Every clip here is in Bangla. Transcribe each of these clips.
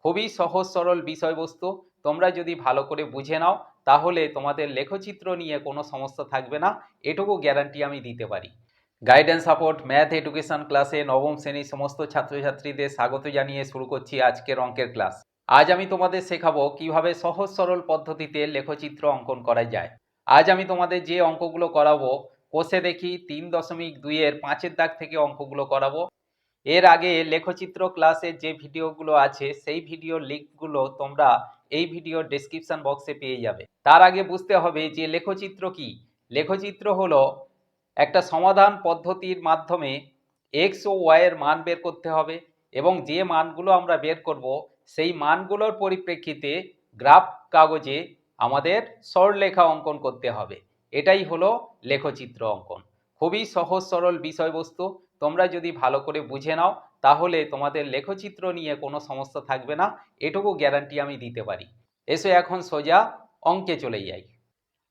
খুবই সহজ সরল বিষয়বস্তু। তোমরা যদি ভালো করে বুঝে নাও তাহলে তোমাদের লেখচিত্র নিয়ে কোনো সমস্যা থাকবে না, এটুকু গ্যারান্টি আমি দিতে পারি। গাইডেন্স সাপোর্ট ম্যাথ এডুকেশন ক্লাসে নবম শ্রেণীর সমস্ত ছাত্রছাত্রীদের স্বাগত জানিয়ে শুরু করছি আজকের অঙ্কের ক্লাস। আজ আমি তোমাদের শেখাবো কিভাবে সহজ সরল পদ্ধতিতে লেখচিত্র অঙ্কন করা যায়। আজ আমি তোমাদের যে অঙ্কগুলো করাবো, কোষে দেখি 3.2-এর 5-এর দাগ থেকে অঙ্কগুলো করাবো। এর আগে লেখচিত্র ক্লাসের যে ভিডিওগুলো আছে সেই ভিডিওর লিঙ্কগুলো তোমরা এই ভিডিওর ডেসক্রিপশন বক্সে পেয়ে যাবে। তার আগে বুঝতে হবে যে লেখচিত্র কি। লেখচিত্র হলো একটা সমাধান পদ্ধতির মাধ্যমে এক্স ও ওয়াই এর মান বের করতে হবে এবং যে মানগুলো আমরা বের করব সেই মানগুলোর পরিপ্রেক্ষিতে গ্রাফ কাগজে আমাদের সরলরেখা অঙ্কন করতে হবে। এটাই হলো লেখচিত্র অঙ্কন। খুবই সহজ সরল বিষয়বস্তু। তোমরা যদি ভালো করে বুঝে নাও তাহলে তোমাদের লেখচিত্র নিয়ে কোনো সমস্যা থাকবে না, এটুকু গ্যারান্টি আমি দিতে পারি। এসো এখন সোজা অঙ্কে চলে যাই।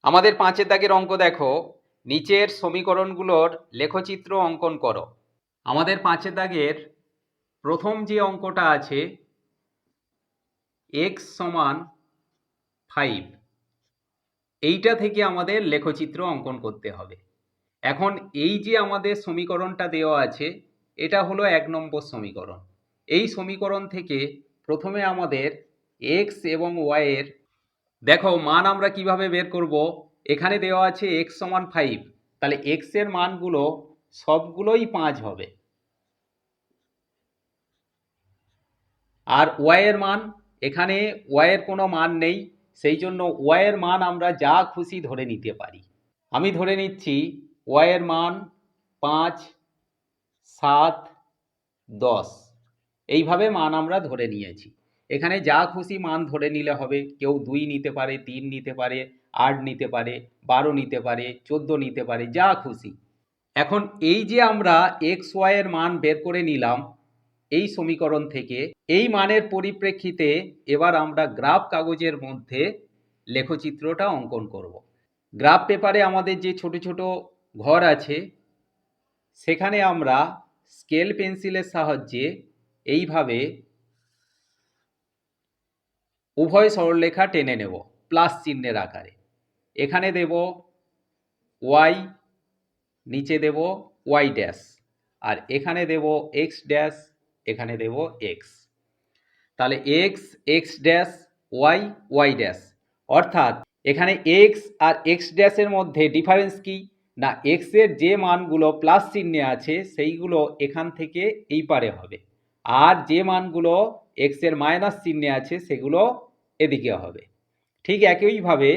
আমাদের 5-এর দাগের অঙ্ক দেখো, নিচের সমীকরণগুলোর লেখচিত্র অঙ্কন করো। আমাদের 5-এর দাগের প্রথম যে অঙ্কটা আছে x সমান 5, এইটা থেকে আমাদের লেখচিত্র অঙ্কন করতে হবে। এখন এই যে আমাদের সমীকরণটা দেওয়া আছে এটা হলো 1 নম্বর সমীকরণ। এই সমীকরণ থেকে প্রথমে আমাদের x এবং y এর দেখো মান আমরা কিভাবে বের করব। এখানে দেওয়া আছে x সমান 5, তাহলে x এর মানগুলো সবগুলোই 5 হবে। আর y এর মান, এখানে y এর কোনো মান নেই, সেই জন্য y এর মান আমরা যা খুশি ধরে নিতে পারি। আমি ধরে নিচ্ছি y এর মান 5, 7, 10, এইভাবে মান আমরা ধরে নিয়েছি। এখানে যা খুশি মান ধরে নিলে হবে। কেউ 2 নিতে পারে, 3 নিতে পারে, 8 নিতে পারে, 12 নিতে পারে, 14 নিতে পারে, যা খুশি। এখন এই যে আমরা এক্স ওয়াই এর মান বের করে নিলাম এই সমীকরণ থেকে, এই মানের পরিপ্রেক্ষিতে এবার আমরা গ্রাফ কাগজের মধ্যে লেখচিত্রটা অঙ্কন করব। গ্রাফ পেপারে আমাদের যে ছোট ছোট ঘর আছে সেখানে আমরা স্কেল পেন্সিলের সাহায্যে এইভাবে উভয় সরলরেখা টেনে নেব প্লাস চিহ্নের আকারে। এখানে দেব ওয়াই, নিচে দেব ওয়াই ড্যাশ, আর এখানে দেব এক্স ড্যাশ, এখানে দেব এক্স। তাহলে X, X dash, Y, Y dash. অর্থাৎ এখানে এক্স আর এক্স ড্যাশের মধ্যে ডিফারেন্স কি না, এক্স এর যে মানগুলো প্লাস চিহ্নে আছে সেইগুলো এখান থেকে এই পারে হবে, আর যে মানগুলো এক্স এর মাইনাস চিহ্নে আছে সেগুলো এদিকে হবে। ঠিক একইভাবে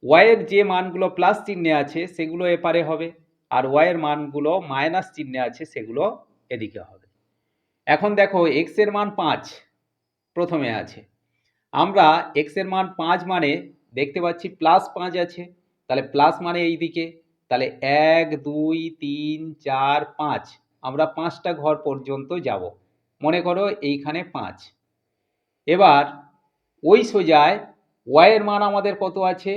ওয়াই এর যে মানগুলো প্লাস চিহ্নে আছে সেগুলো এপারে হবে, আর ওয়াই এর মানগুলো মাইনাস চিহ্নে আছে সেগুলো এদিকে হবে। এখন দেখো এক্স এর মান 5 প্রথমে আছে, আমরা এক্স এর মান 5 মানে দেখতে পাচ্ছি প্লাস 5 আছে, তাহলে প্লাস মানে এই দিকে, তাহলে 1 2 3 4 5, আমরা 5টা ঘর পর্যন্ত যাব। মনে করো এইখানে 5। এবার ওই সোজায় ওয়াই এর মান আমাদের কত আছে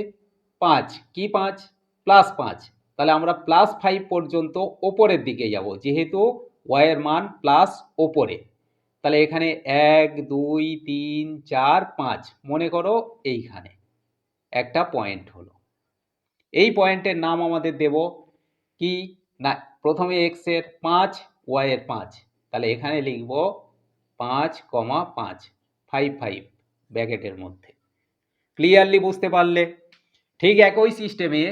5, কি 5 প্লাস 5, তাহলে আমরা প্লাস 5 পর্যন্ত ওপরের দিকে যাব যেহেতু ওয়াই এর মান প্লাস ওপরে। তাহলে এখানে 1 2 3 4 5, মনে করো এইখানে একটা পয়েন্ট হলো। এই পয়েন্টের নাম আমাদের দেব কি না, প্রথমে এক্স এর 5, ওয়াই এর 5, তাহলে এখানে লিখব 5, 5, 5 5 ব্র্যাকেটের মধ্যে। ক্লিয়ারলি বুঝতে পারলে? ঠিক একই সিস্টেমে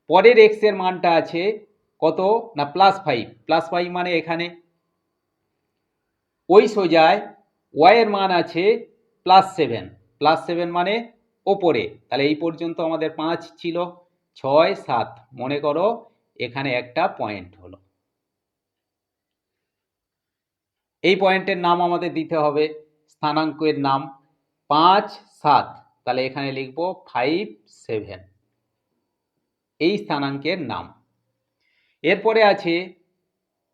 পরের এক্স এর মানটা আছে কত না প্লাস 5, প্লাস 5 মানে এখানে ওই সোজায় ওয়াই এর মান আছে প্লাস 7, প্লাস 7 মানে ওপরে, তাহলে এই পর্যন্ত আমাদের 5 ছিল, 6 7, মনে করো এখানে একটা পয়েন্ট হলো। এই পয়েন্টের নাম আমাদের দিতে হবে স্থানাঙ্কের নাম 5 7, তাহলে এখানে লিখব 5 7, এই স্থানাঙ্কের নাম। এরপরে আছে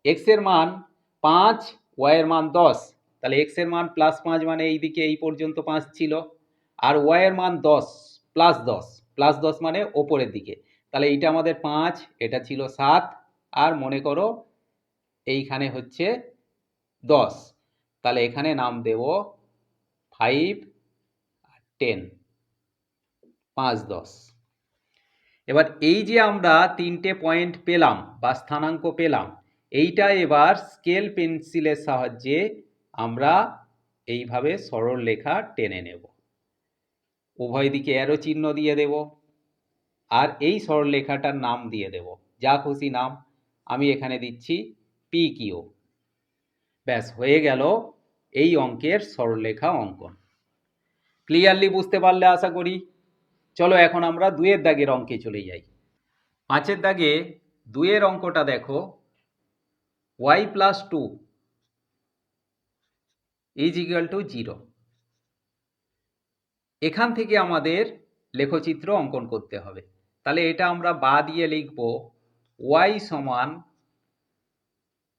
এক্স এর মান 5, ওয়াই এর মান 10, তাহলে এক্স এর মান প্লাস 5 মানে এই দিকে এই পর্যন্ত 5 ছিল, আর ওয়াই এর মান 10 প্লাস 10, প্লাস 10 মানে ওপরের দিকে, তাহলে এইটা আমাদের 5, এটা ছিল 7, আর মনে করো এইখানে হচ্ছে 10, তাহলে এখানে নাম দেব 5 আর 10, 5 10। এবার এই যে আমরা তিনটে পয়েন্ট পেলাম বা স্থানাঙ্ক পেলাম, এইটা এবার স্কেল পেন্সিলের সাহায্যে আমরা এইভাবে সরলরেখা টেনে নেব। উভয় দিকে অ্যারো চিহ্ন দিয়ে দেব আর এই সরলরেখাটার নাম দিয়ে দেব, যা খুশি নাম। আমি এখানে দিচ্ছি পি কিউ। ব্যাস, হয়ে গেল এই অঙ্কের সরলরেখা অঙ্কন। ক্লিয়ারলি বুঝতে পারলে আশা করি। চলো এখন আমরা 2-এর দাগের অঙ্কে চলে যাই। 5-এর দাগে 2-এর অঙ্কটা দেখো, y + 2 = 0। এখান থেকে আমাদের লেখচিত্র অঙ্কন করতে হবে। তাহলে এটা আমরা বা দিয়ে লিখব y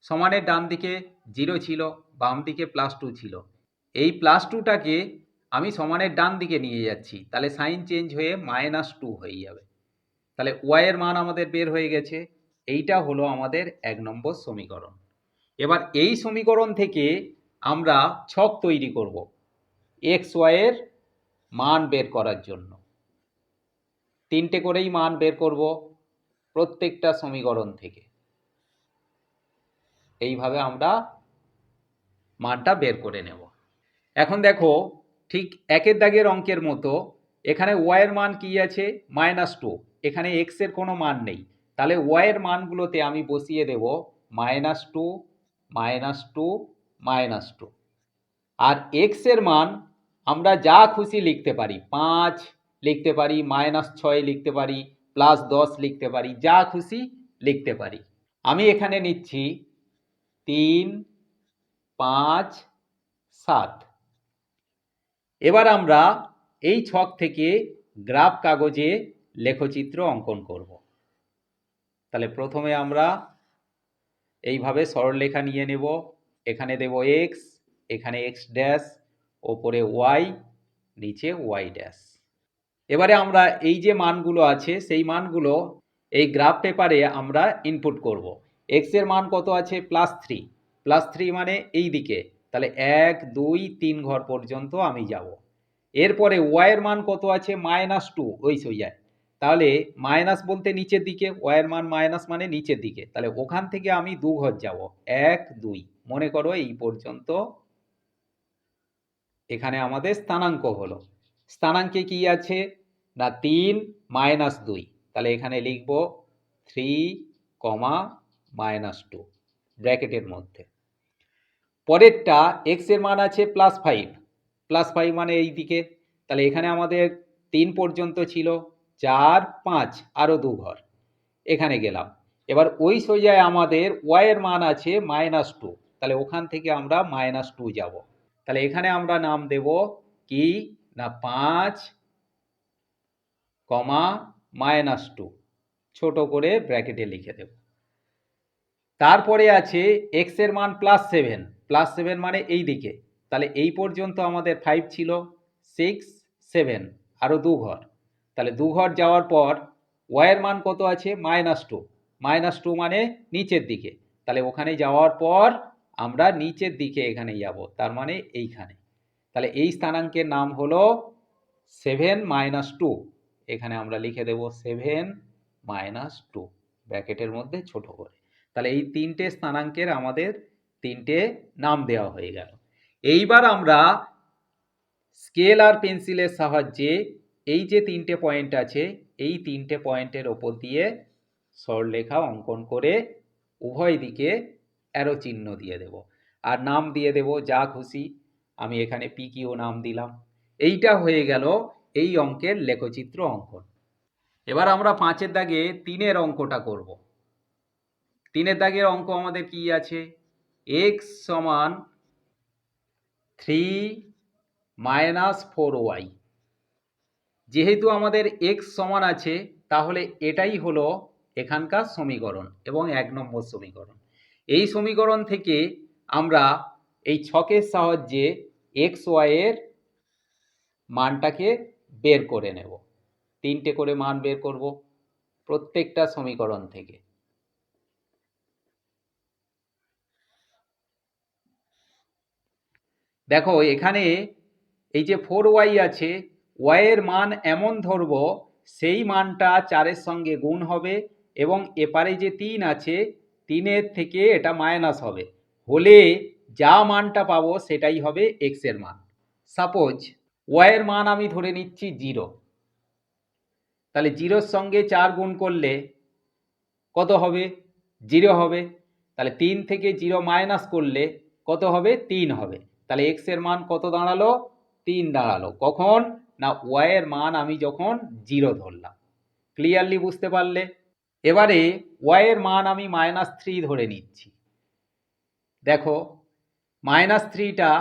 সমানের ডান দিকে 0 ছিল, বাম দিকে +2 ছিল। এই +2টাকে আমি সমানের ডান দিকে নিয়ে যাচ্ছি, তাহলে সাইন চেঞ্জ হয়ে -2 হয়ে যাবে। তাহলে y এর মান আমাদের বের হয়ে গেছে। এইটা হলো আমাদের 1 নম্বর সমীকরণ। এবার এই সমীকরণ থেকে আমরা ছক তৈরি করব x y এর মান বের করার জন্য। 3টে করেই মান বের করব প্রত্যেকটা সমীকরণ থেকে। এইভাবে আমরা মানটা বের করে নেব। এখন দেখো, ঠিক 1-এর দাগের অঙ্কের মতো এখানে y এর মান কি আছে? -2। এখানে x এর কোনো মান নেই, তাহলে y এর মানগুলোতে আমি বসিয়ে দেব -2, -2, -2। আর x এর মান আমরা যা খুশি লিখতে পারি, 5 লিখতে পারি, -6 লিখতে পারি, +10 লিখতে পারি, যা খুশি লিখতে পারি। আমি এখানে নিচ্ছি 3, 5, 7। এবার আমরা এই ছক থেকে গ্রাফ কাগজে লেখচিত্র অঙ্কন করব। তাহলে প্রথমে আমরা এইভাবে সরলরেখা নিয়ে নেব। এখানে দেব x, এখানে x', ওপরে y, নিচে y'। এবারে আমরা এই যে মানগুলো আছে সেই মানগুলো এই গ্রাফ পেপারে আমরা ইনপুট করব। x এর মান কত আছে? +3। +3 মানে এই দিকে, তাহলে 1 2 3 ঘর পর্যন্ত আমি যাব। এরপরে y এর মান কত আছে? -2, ওই সোজায়। তাহলে মাইনাস বলতে নিচের দিকে, y এর মান মাইনাস মানে নিচের দিকে, তাহলে ওখান থেকে আমি 2 ঘর যাব, 1 2। মনে করো এই পর্যন্ত এখানে আমাদের স্থানাঙ্ক হলো। স্থানাঙ্কে কি আছে না 3 -2, তাহলে এখানে লিখব 3, -2 ব্র্যাকেটের মধ্যে। পরেরটা x এর মান আছে +5। +5 মানে এই দিকে, তাহলে এখানে আমাদের 3 পর্যন্ত ছিল, 4 5 আরও 2 ঘর, এখানে গেলাম। এবার ওই সোজায় আমাদের y এর মান আছে -2, তাহলে ওখান থেকে আমরা -2 যাব। তাহলে এখানে আমরা নাম দেব কি না 5, -2, ছোট করে ব্র্যাকেটে লিখে দেব। তারপরে আছে x এর মান +7। +7 মানে এই দিকে, তাহলে এই পর্যন্ত আমাদের 5 ছিল, 6 7 আরও 2 ঘর, তাহলে 2 ঘর যাওয়ার পর y এর মান কত আছে? -2। -2 মানে নিচের দিকে, তাহলে ওখানে যাওয়ার পর আমরা নিচের দিকে এখানে যাব, তার মানে এইখানে। তাহলে এই স্থানাঙ্কের নাম হলো 7 -2। এখানে আমরা লিখে দেব 7 -2 ব্র্যাকেটের মধ্যে ছোট করে। তাহলে এই 3টে স্থানাঙ্কের আমাদের 3টে নাম দেওয়া হয়ে গেল। এইবার আমরা স্কেল আর পেন্সিলের সাহায্যে এই যে 3টে পয়েন্ট আছে এই 3টে পয়েন্টের ওপর দিয়ে সরলরেখা অঙ্কন করে উভয় দিকে অ্যারো চিহ্ন দিয়ে দেব আর নাম দিয়ে দেব যা খুশি। আমি এখানে PQ নাম দিলাম। এইটা হয়ে গেল এই অঙ্কের লেখচিত্র অঙ্কন। এবার আমরা 5-এর দাগে 3-এর অঙ্কটা করব। 3-এর দাগের অঙ্ক আমাদের কি আছে? x = 3 - 4y। যেহেতু আমাদের x সমান আছে, তাহলে এটাই হলো এখানকার সমীকরণ এবং 1 নম্বর সমীকরণ। এই সমীকরণ থেকে আমরা এই ছকের সাহায্যে x y এর মানটাকে বের করে নেব। 3টে করে মান বের করব প্রত্যেকটা সমীকরণ থেকে। দেখো এখানে এই যে 4y আছে, y এর মান এমন ধরবো সেই মানটা 4-এর সঙ্গে গুণ হবে এবং এপারে যে 3 আছে 3-এর থেকে এটা মাইনাস হবে, হলে যা মানটা পাবো সেটাই হবে x এর মান। সাপোজ y এর মান আমি ধরে নিচ্ছি 0, তাহলে 0-র সঙ্গে 4 গুণ করলে কত হবে? 0 হবে। তাহলে 3 থেকে 0 মাইনাস করলে কত হবে? 3 হবে। তাহলে x এর মান কত দাঁড়ালো? 3 দাঁড়ালো। কখন? না y এর মান আমি যখন 0 ধরলাম। ক্লিয়ারলি বুঝতে পারলে? এবারে y এর মান আমি -3 ধরে নিচ্ছি। দেখো -3টা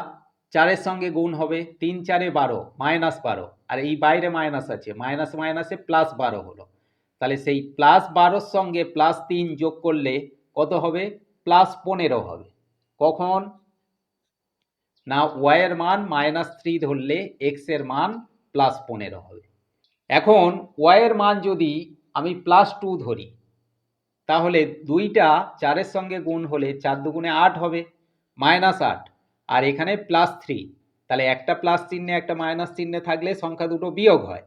4-এর সঙ্গে গুণ হবে, 3 4-এ 12, -12, আর এই বাইরে মাইনাস আছে, মাইনাস মাইনাসে +12 হলো। তাহলে সেই +12-র সঙ্গে +3 যোগ করলে কত হবে? +15 হবে। কখন? না y এর মান -3 ধরলে x এর মান +15 হবে। এখন y এর মান যদি আমি +2 ধরি, তাহলে 2টা 4-এর সঙ্গে গুণ হলে 4 দুগুণে 8 হবে, -8, আর এখানে +3, তাহলে একটা প্লাস চিহ্নে একটা মাইনাস চিহ্নে থাকলে সংখ্যা দুটো বিয়োগ হয়।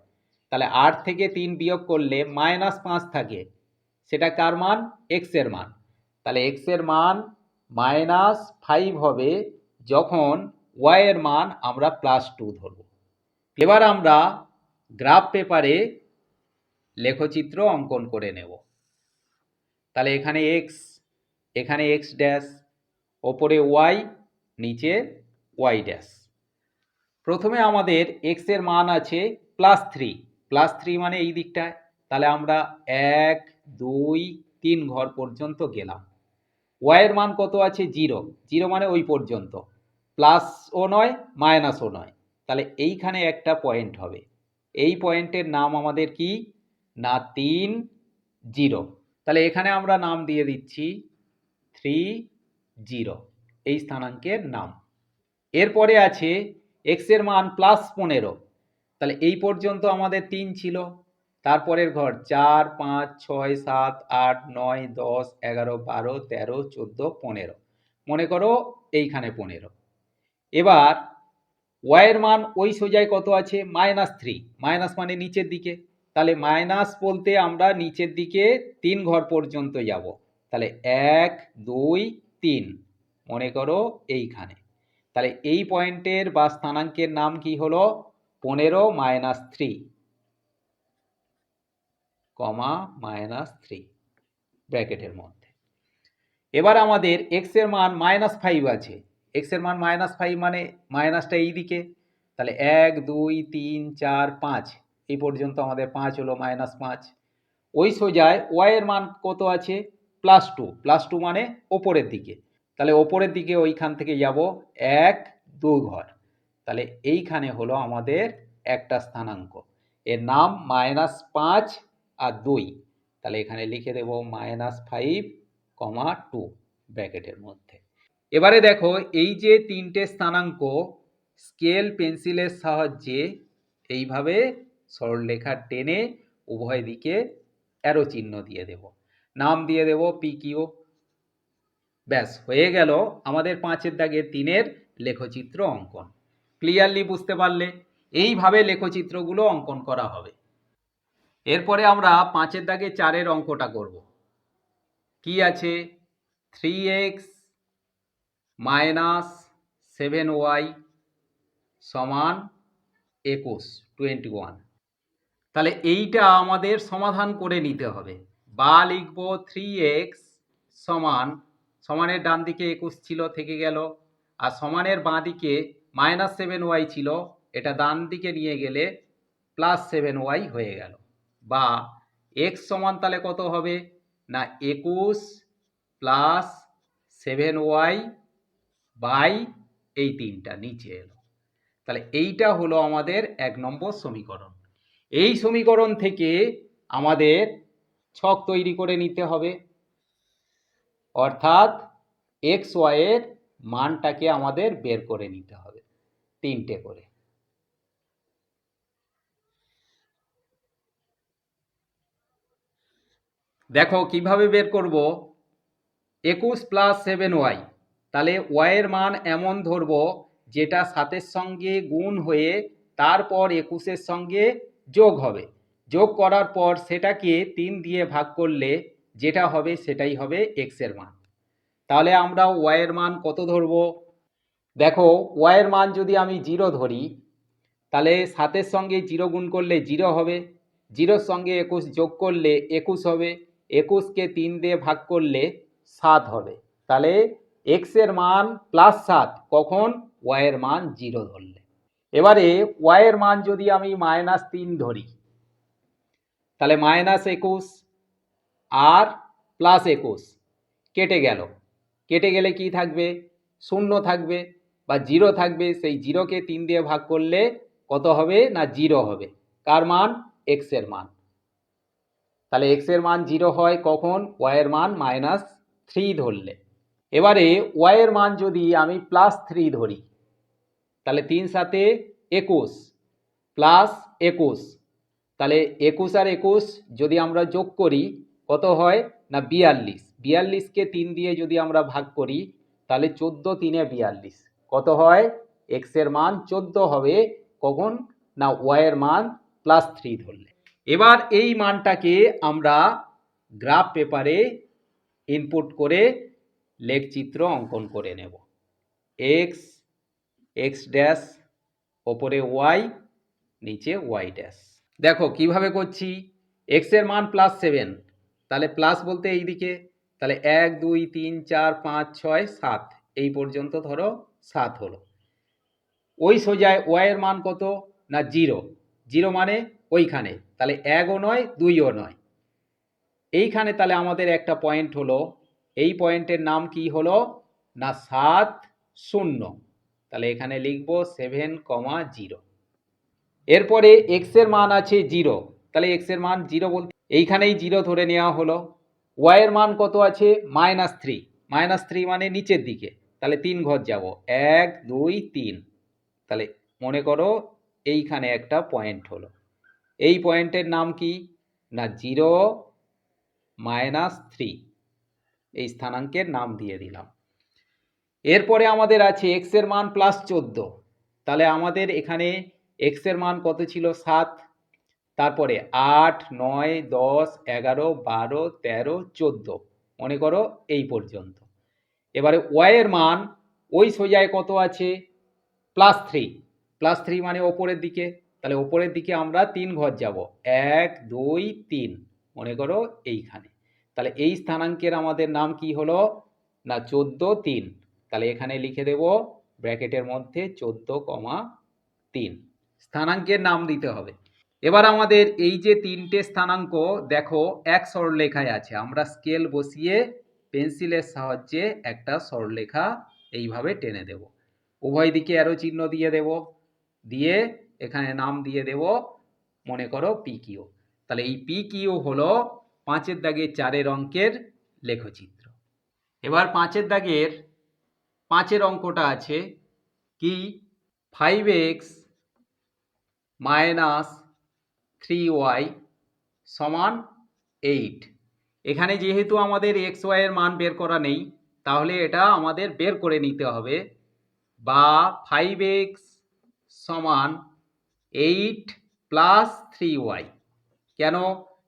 তাহলে 8 থেকে 3 বিয়োগ করলে -5 থাকে, সেটা কার মান? x এর মান। তাহলে x এর মান -5 হবে যখন y এর মান আমরা +2 ধরব। এবার আমরা গ্রাফ পেপারে লেখচিত্র অঙ্কন করে নেব। তাহলে এখানে x, এখানে x ড্যাশ, ওপরে y, নিচে y ড্যাশ। প্রথমে আমাদের x এর মান আছে +3, +3 মানে এই দিকটায়, তাহলে আমরা 1 2 3 ঘর পর্যন্ত গেলাম। y এর মান কত আছে? 0, 0 মানে ওই পর্যন্ত, প্লাসও নয় মাইনাসও নয়, তাহলে এইখানে একটা পয়েন্ট হবে। এই পয়েন্টের নাম আমাদের কি? না 3 0। তাহলে এখানে আমরা নাম দিয়ে দিচ্ছি 3 0, এই স্থানাঙ্কের নাম। এরপরে আছে x এর মান +15, তাহলে এই পর্যন্ত আমাদের 3 ছিল, তারপরের ঘর 4 5 6 7 8 9 10 11 12 13 14 15, মনে করো এইখানে 15। এবার y এর মান ওই সোজায় কত আছে? -3, মাইনাস মানে নিচের দিকে, তাহলে মাইনাস বলতে আমরা নিচের দিকে 3 ঘর পর্যন্ত যাব, তাহলে 1 2 3, মনে করো এইখানে। তাহলে এই পয়েন্টের বা স্থানাঙ্কের নাম কি হলো? 15 -3, -3 ব্র্যাকেটের মধ্যে। এবার আমাদের x এর মান -5 আছে, x এর মান -5 মানে মাইনাসটা এই দিকে, তাহলে 1 2 3 4 5, এই পর্যন্ত আমাদের 5 হলো, -5। ওই সোজায় y এর মান কত আছে? +2, +2 মানে ওপরের দিকে, তাহলে ওপরের দিকে ওইখান থেকে যাব 1 2 ঘর, তাহলে এইখানে হলো আমাদের একটা স্থানাঙ্ক, এর নাম -5 আর 2, তাহলে এখানে লিখে দেব -5, 2 ব্র্যাকেটের মধ্যে। এবারে দেখো এই যে তিনটে স্থানাঙ্ক স্কেল পেন্সিলের সাহায্যে এইভাবে সরলরেখা টেনে উভয় দিকে অ্যারো চিহ্ন দিয়ে দেব, নাম দিয়ে দেব PQ। ব্যাস হয়ে গেল আমাদের 5-এর দাগের 3-এর লেখচিত্র অঙ্কন। ক্লিয়ারলি বুঝতে পারলে? এইভাবে লেখচিত্রগুলো অঙ্কন করা হবে। এরপরে আমরা 5-এর দাগে 4-এর অঙ্কটা করব। কি আছে? 3x - 7y সমান 21। তাহলে এইটা আমাদের সমাধান করে নিতে হবে। বা লিখব 3x সমানের ডান দিকে 21 ছিল, থেকে গেল, আর সমানের বাঁ দিকে -7y ছিল, এটা ডান দিকে নিয়ে গেলে +7y হয়ে গেল। বা x সমান তাহলে কত হবে? না 21 + 7y বাই এই 3টা নিচে এলো। তাহলে এইটা হলো আমাদের 1 নম্বর সমীকরণ। এই সমীকরণ থেকে আমাদের ছক তৈরি করে নিতে হবে, অর্থাৎ x y এর মানটাকে আমাদের বের করে নিতে হবে 3টে করে। দেখো কিভাবে বের করব। 21 + 7y, তাহলে y এর মান এমন ধরবো যেটা 7-এর সঙ্গে গুণ হয়ে তারপর 21-এর সঙ্গে যোগ হবে, যোগ করার পর সেটাকে 3 দিয়ে ভাগ করলে যেটা হবে সেটাই হবে এক্সের মান। তাহলে আমরা ওয়াইয়ের মান কত ধরবো? দেখো, ওয়াইয়ের মান যদি আমি 0 ধরি তাহলে 7-এর সঙ্গে 0 গুণ করলে 0 হবে, 0-র সঙ্গে 21 যোগ করলে 21 হবে, 21কে 3 দিয়ে ভাগ করলে 7 হবে। তাহলে এক্সের মান +7 কখন? ওয়াইয়ের মান 0 ধরলে। এবারে ওয়াইয়ের মান যদি আমি -3 ধরি তাহলে -21 আর +21 কেটে গেল, কেটে গেলে কি থাকবে? 0 থাকবে বা 0 থাকবে। সেই 0কে 3 দিয়ে ভাগ করলে কত হবে? না 0 হবে। কার মান? এক্স এর মান। তাহলে এক্স এর মান 0 হয় কখন? ওয়াইয়ের মান -3 ধরলে। এবারে ওয়াইয়ের মান যদি আমি +3 ধরি তাহলে 3 7 21 +21, তাহলে 21 আর 21 যদি আমরা যোগ করি কত হয়? না 42। 42কে 3 দিয়ে যদি আমরা ভাগ করি তাহলে 14 3 42 কত হয়? এক্স এর মান 14 হবে। কখন? না ওয়াইয়ের মান +3 ধরলে। এবার এই মানটাকে আমরা গ্রাফ পেপারে ইনপুট করে লেখচিত্র অঙ্কন করে নেব। এক্স, এক্স ড্যাশ, ওপরে ওয়াই, নিচে ওয়াই ড্যাশ। দেখো কিভাবে করছি। এক্স এর মান +7, তাহলে প্লাস বলতে এই দিকে, তাহলে 1 2 3 4 5 6 7 এই পর্যন্ত ধরো 7 হলো। ওই সোজায় ওয়াই এর মান কত? না 0, 0 মানে ওইখানে, তাহলে 1ও নয় 2ও নয়। এইখানে তাহলে আমাদের একটা পয়েন্ট হলো, এই পয়েন্টের নাম কি হলো? না 7 0। তাহলে এখানে লিখবো 7,0। এরপরে এক্স এর মান আছে 0, তাহলে এক্স এর মান 0 বলতে এইখানেই 0 ধরে নেওয়া হলো। ওয়াই এর মান কত আছে? -3, -3 মানে নিচের দিকে, তাহলে 3 ঘর যাব, 1 2 3। তাহলে মনে করো এইখানে একটা পয়েন্ট হলো, এই পয়েন্টের নাম কি? না 0 -3, এই স্থানাঙ্কের নাম দিয়ে দিলাম। এরপরে আমাদের আছে এক্স এর মান +14, তাহলে আমাদের এখানে এক্স এর মান কত ছিল? 7, তারপরে 8 9 10 11 12 13 14, মনে করো এই পর্যন্ত। এবারে ওয়াই এর মান ওই সোজায় কত আছে? +3, +3 মানে ওপরের দিকে, তাহলে ওপরের দিকে আমরা 3 ঘর যাব, 1 2 3, মনে করো এইখানে। তাহলে এই স্থানাঙ্কের আমাদের নাম কি হলো? না 14 3। তাহলে এখানে লিখে দেব ব্র্যাকেটের মধ্যে 14,3, স্থানাঙ্কের নাম দিতে হবে। এবার আমাদের এই যে 3টে স্থানাঙ্ক দেখো এক সরলরেখায় আছে, আমরা স্কেল বসিয়ে পেন্সিলের সাহায্যে একটা সরলরেখা এইভাবে টেনে দেব। উভয় দিকে অ্যারো চিহ্ন দিয়ে দেব, দিয়ে এখানে নাম দিয়ে দেব, মনে করো পি কিউ। তাহলে এই পি কিউ হলো 5-এর দাগের 4-এর অঙ্কের লেখচিত্র। এবার 5-এর দাগের 5-এর অঙ্কটা আছে কি? 5x - 3y = 8। এখানে যেহেতু আমাদের এক্স ওয়াই এর মান বের করা নেই, তাহলে এটা আমাদের বের করে নিতে হবে। বা 5x = 8 + 3y। কেন?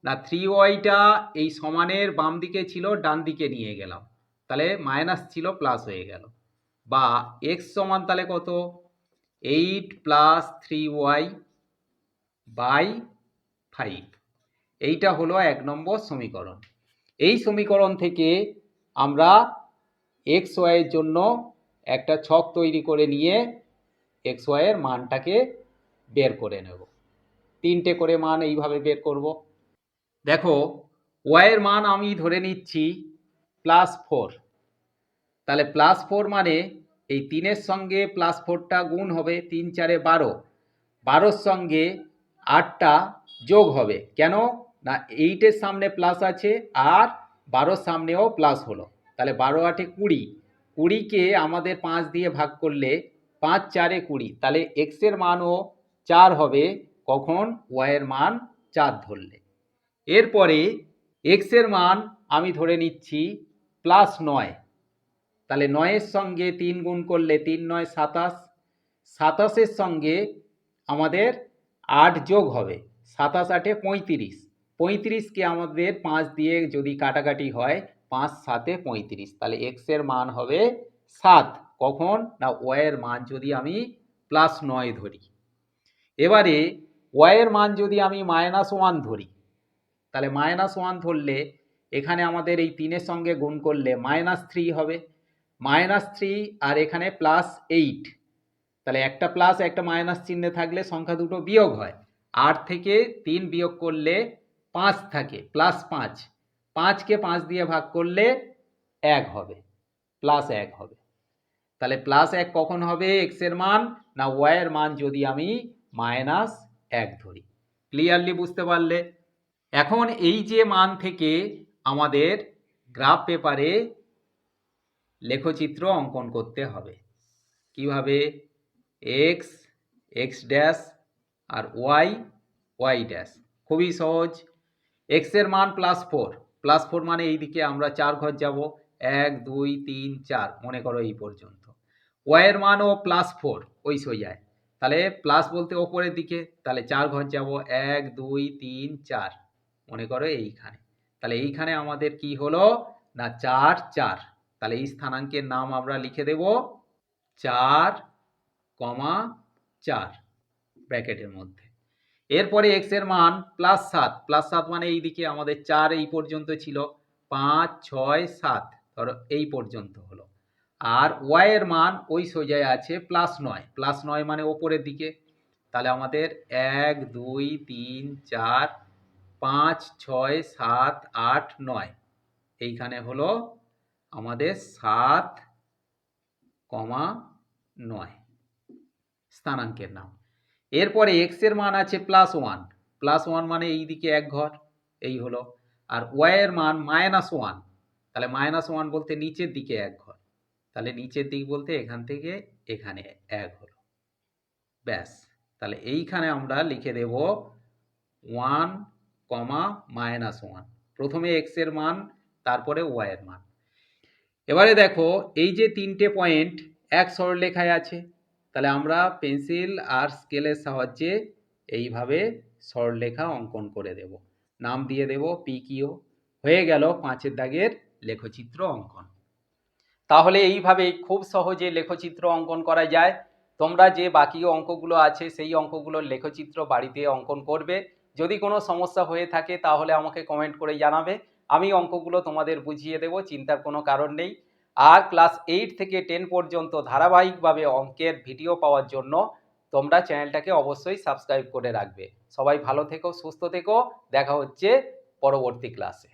না 3yটা এই সমানের বাম দিকে ছিল, ডান দিকে নিয়ে গেলাম, তাহলে মাইনাস ছিল প্লাস হয়ে গেল। বা x সমান তাহলে কত? 8 + 3y / 5। এইটা হলো 1 নম্বর সমীকরণ। এই সমীকরণ থেকে আমরা এক্স ওয়াই এর জন্য একটা ছক তৈরি করে নিয়ে এক্স ওয়াই এর মানটাকে বের করে নেব। 3টে করে মান এইভাবে বের করব। দেখো ওয়াই এর মান আমি ধরে নিচ্ছি +4, তাহলে +4 মানে এই 3-এর সঙ্গে +4টা গুণ হবে, 3 4 12, 12-র সঙ্গে 8টা যোগ হবে। কেন? না 8-এর সামনে প্লাস আছে আর 12-র সামনেও প্লাস হলো, তাহলে 12 8 20, 20কে আমাদের 5 দিয়ে ভাগ করলে 5 4 20, তাহলে এক্স এর মানও 4 হবে। কখন? ওয়াই এর মান 4 ধরলে। এরপরে এক্স এর মান আমি ধরে নিচ্ছি +9, তাহলে 9-এর সঙ্গে 3 গুণ করলে 3 9 27, 27-এর সঙ্গে আমাদের 8 যোগ হবে, 27 8 35, 35কে আমাদের 5 দিয়ে যদি কাটাকাটি হয় 5 7 35, তাহলে এক্সের মান হবে 7। কখন না ওয়াইয়ের মান যদি আমি +9 ধরি। এবারে ওয়াইয়ের মান যদি আমি -1 ধরি, তাহলে -1 ধরলে এখানে আমাদের এই 3-এর সঙ্গে গুণ করলে -3 হবে, -3 আর এখানে +8, তাহলে একটা প্লাস একটা মাইনাস চিহ্নে থাকলে সংখ্যা দুটো বিয়োগ হয়। 8 থেকে 3 বিয়োগ করলে 5 থাকে, +5, 5কে 5 দিয়ে ভাগ করলে 1 হবে, +1 হবে। তাহলে +1 কখন হবে এক্সের মান না ওয়াইয়ের মান যদি আমি -1 ধরি। ক্লিয়ারলি বুঝতে পারলে? এখন এই যে মান থেকে আমাদের গ্রাফ পেপারে লেখচিত্র অঙ্কন করতে হবে। কিভাবে? এক্স, এক্স ড্যাশ আর ওয়াই, ওয়াই ড্যাশ। খুবই সহজ। এক্সের মান +4, +4 মানে এই দিকে আমরা 4 ঘর যাব, 1 2 3 4, মনে করো এই পর্যন্ত। ওয়াইয়ের মানও +4 ওই সোজায়, তাহলে প্লাস বলতে ওপরের দিকে, তাহলে 4 ঘর যাব, 1 2 3 4, মনে করো এইখানে। তাহলে এইখানে আমাদের কি হলো না 4 4, তাহলে এই স্থানাঙ্কের নাম আমরা লিখে দেব 4, 4 ব্র্যাকেটের মধ্যে। এরপরে এক্স এর মান +7, +7 মানে এই দিকে আমাদের 4 এই পর্যন্ত ছিল, 5 6 7, ধরো এই পর্যন্ত হলো। আর ওয়াই এর মান ওই সোজায় আছে +9, +9 মানে ওপরের দিকে, তাহলে আমাদের 1 2 3 4 5 6 7 8 9, এইখানে হলো আমাদের 7,9 স্থানাঙ্কের নাম। এরপরে এক্স এর মান আছে +1, +1 মানে এই দিকে 1 ঘর, এই হলো। আর ওয়াই এর মান -1, তাহলে -1 বলতে নিচের দিকে 1 ঘর, তাহলে নিচের দিক বলতে এখান থেকে এখানে 1 হলো, ব্যাস। তাহলে এইখানে আমরা লিখে দেব 1, -1, প্রথমে এক্স এর মান তারপরে ওয়াই এর মান। এবারে দেখো এই যে 3টে পয়েন্ট এক সরলরেখায় আছে, তাহলে আমরা পেন্সিল আর স্কেলের সাহায্যে এইভাবে সরলরেখা অঙ্কন করে দেব, নাম দিয়ে দেব PQ। হয়ে গেল 5-এর দাগের লেখচিত্র অঙ্কন। তাহলে এইভাবেই খুব সহজে লেখচিত্র অঙ্কন করা যায়। তোমরা যে বাকি অঙ্কগুলো আছে সেই অঙ্কগুলোর লেখচিত্র বাড়িতে অঙ্কন করবে। যদি কোনো সমস্যা হয়ে থাকে তাহলে আমাকে কমেন্ট করে জানাবে, আমি অঙ্কগুলো তোমাদের বুঝিয়ে দেব, চিন্তার কোনো কারণ নেই। আর ক্লাস 8 থেকে 10 পর্যন্ত ধারাবাহিকভাবে অঙ্কের ভিডিও পাওয়ার জন্য তোমরা চ্যানেলটাকে অবশ্যই সাবস্ক্রাইব করে রাখবে। সবাই ভালো থেকো, সুস্থ থেকো, দেখা হচ্ছে পরবর্তী ক্লাসে।